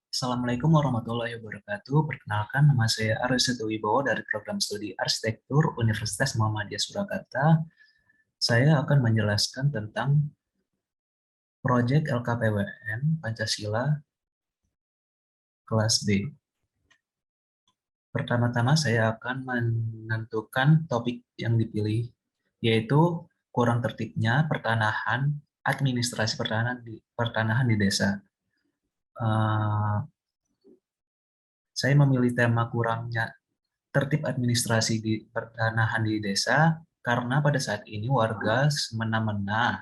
Assalamualaikum warahmatullahi wabarakatuh. Perkenalkan, nama saya Aryo Setu Wibowo dari Program Studi Arsitektur Universitas Muhammadiyah Surakarta. Saya akan menjelaskan tentang proyek LKPWN Pancasila kelas B. Pertama-tama saya akan menentukan topik yang dipilih, yaitu kurang tertibnya administrasi pertanahan di desa. Saya memilih tema kurangnya tertib administrasi di pertanahan di desa karena pada saat ini warga semena-mena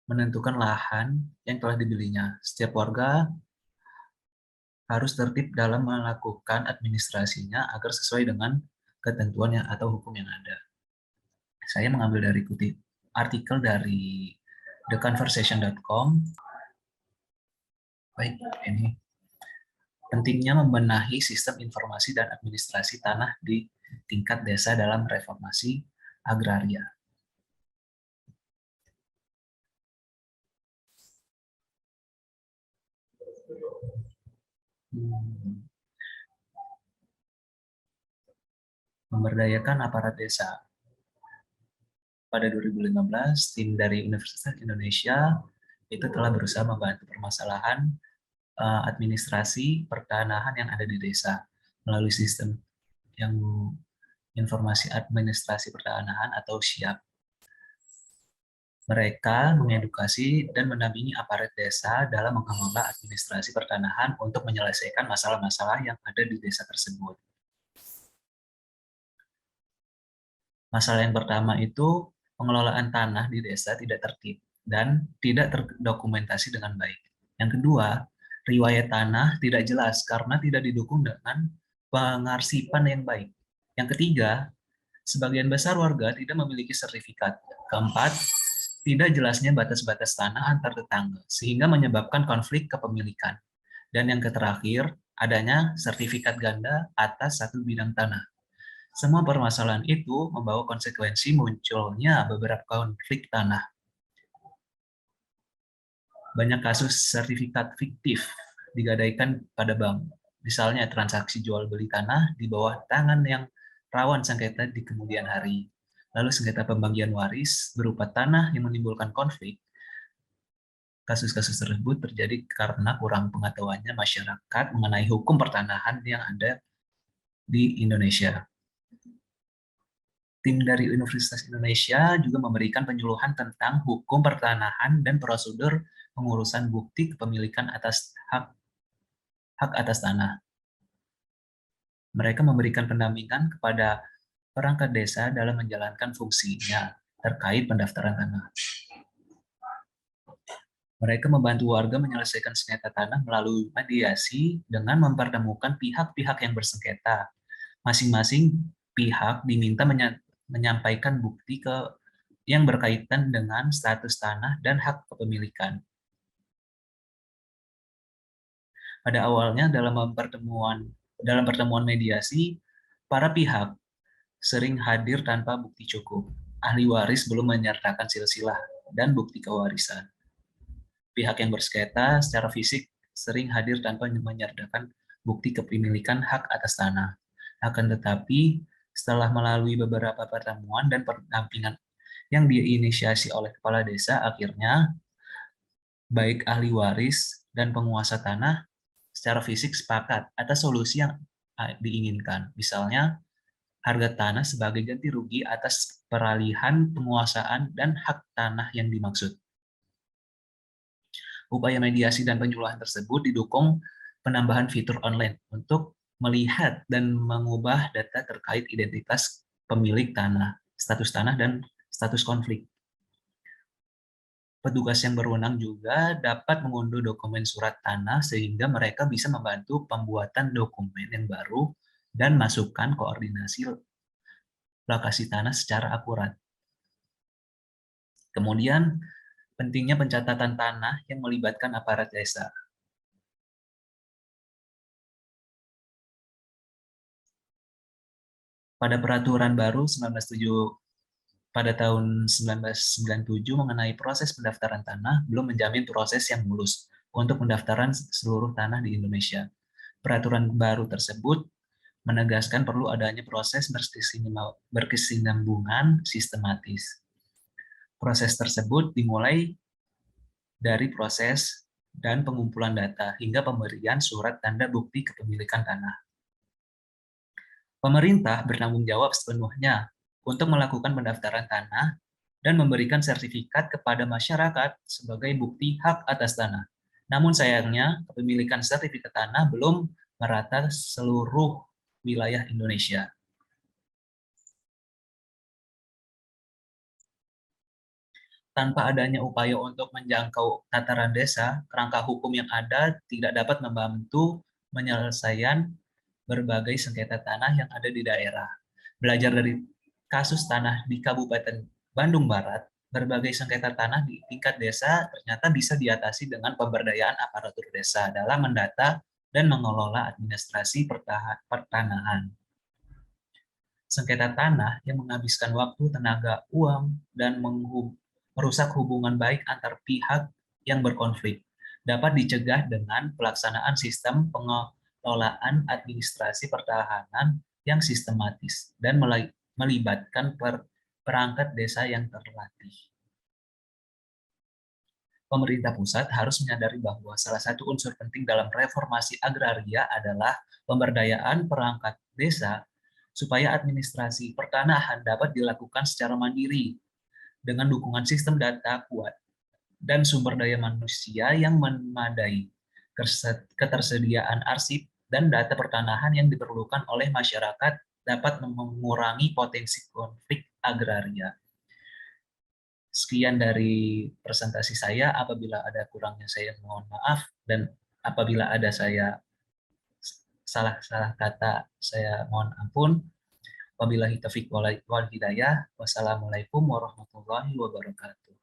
menentukan lahan yang telah dibelinya. Setiap warga harus tertib dalam melakukan administrasinya agar sesuai dengan ketentuan atau hukum yang ada. Saya mengambil dari kutip artikel dari theconversation.com. Baik, ini pentingnya membenahi sistem informasi dan administrasi tanah di tingkat desa dalam reformasi agraria. Memberdayakan aparat desa. Pada 2015, tim dari Universitas Indonesia itu telah berusaha membantu permasalahan administrasi pertanahan yang ada di desa melalui sistem yang informasi administrasi pertanahan atau SIAP. Mereka mengedukasi dan mendampingi aparat desa dalam mengelola administrasi pertanahan untuk menyelesaikan masalah-masalah yang ada di desa tersebut. Masalah yang pertama itu pengelolaan tanah di desa tidak tertib dan tidak terdokumentasi dengan baik. Yang kedua, riwayat tanah tidak jelas karena tidak didukung dengan pengarsipan yang baik. Yang ketiga, sebagian besar warga tidak memiliki sertifikat. Keempat, tidak jelasnya batas-batas tanah antar tetangga, sehingga menyebabkan konflik kepemilikan. Dan yang terakhir, adanya sertifikat ganda atas satu bidang tanah. Semua permasalahan itu membawa konsekuensi munculnya beberapa konflik tanah. Banyak kasus sertifikat fiktif digadaikan pada bank. Misalnya transaksi jual beli tanah di bawah tangan yang rawan sengketa di kemudian hari. Lalu sengketa pembagian waris berupa tanah yang menimbulkan konflik. Kasus-kasus tersebut terjadi karena kurang pengetahuannya masyarakat mengenai hukum pertanahan yang ada di Indonesia. Tim dari Universitas Indonesia juga memberikan penyuluhan tentang hukum pertanahan dan prosedur pengurusan bukti kepemilikan atas hak atas tanah. Mereka memberikan pendampingan kepada perangkat desa dalam menjalankan fungsinya terkait pendaftaran tanah. Mereka membantu warga menyelesaikan sengketa tanah melalui mediasi dengan mempertemukan pihak-pihak yang bersengketa. Masing-masing pihak diminta menyampaikan bukti yang berkaitan dengan status tanah dan hak kepemilikan. Pada awalnya dalam pertemuan mediasi, para pihak sering hadir tanpa bukti cukup. Ahli waris belum menyertakan silsilah dan bukti kewarisan. Pihak yang bersengketa secara fisik sering hadir tanpa menyertakan bukti kepemilikan hak atas tanah. Akan tetapi, setelah melalui beberapa pertemuan dan pendampingan yang diinisiasi oleh kepala desa, akhirnya baik ahli waris dan penguasa tanah secara fisik sepakat atas solusi yang diinginkan. Misalnya, harga tanah sebagai ganti rugi atas peralihan penguasaan dan hak tanah yang dimaksud. Upaya mediasi dan penyuluhan tersebut didukung penambahan fitur online untuk melihat dan mengubah data terkait identitas pemilik tanah, status tanah, dan status konflik. Petugas yang berwenang juga dapat mengunduh dokumen surat tanah sehingga mereka bisa membantu pembuatan dokumen yang baru dan masukan koordinasi lokasi tanah secara akurat. Kemudian, pentingnya pencatatan tanah yang melibatkan aparat desa. Pada peraturan baru pada tahun 1997 mengenai proses pendaftaran tanah belum menjamin proses yang mulus. untuk pendaftaran seluruh tanah di Indonesia. Peraturan baru tersebut menegaskan perlu adanya proses berkesinambungan sistematis. Proses tersebut dimulai dari proses dan pengumpulan data hingga pemberian surat tanda bukti kepemilikan tanah. Pemerintah bertanggung jawab sepenuhnya untuk melakukan pendaftaran tanah dan memberikan sertifikat kepada masyarakat sebagai bukti hak atas tanah. Namun sayangnya, kepemilikan sertifikat tanah belum merata seluruh wilayah Indonesia. Tanpa adanya upaya untuk menjangkau tataran desa, kerangka hukum yang ada tidak dapat membantu penyelesaian berbagai sengketa tanah yang ada di daerah. Belajar dari kasus tanah di Kabupaten Bandung Barat, berbagai sengketa tanah di tingkat desa ternyata bisa diatasi dengan pemberdayaan aparatur desa dalam mendata dan mengelola administrasi pertanahan. Sengketa tanah yang menghabiskan waktu, tenaga, uang, dan merusak hubungan baik antar pihak yang berkonflik dapat dicegah dengan pelaksanaan sistem pengelolaan administrasi pertahanan yang sistematis dan melibatkan perangkat desa yang terlatih. Pemerintah pusat harus menyadari bahwa salah satu unsur penting dalam reformasi agraria adalah pemberdayaan perangkat desa supaya administrasi pertanahan dapat dilakukan secara mandiri dengan dukungan sistem data kuat dan sumber daya manusia yang memadai, ketersediaan arsip dan data pertanahan yang diperlukan oleh masyarakat dapat mengurangi potensi konflik agraria. Sekian dari presentasi saya. Apabila ada kurangnya saya mohon maaf, dan apabila ada saya salah kata saya mohon ampun. Wabillahi taufiq wal hidayah. Wassalamualaikum warahmatullahi wabarakatuh.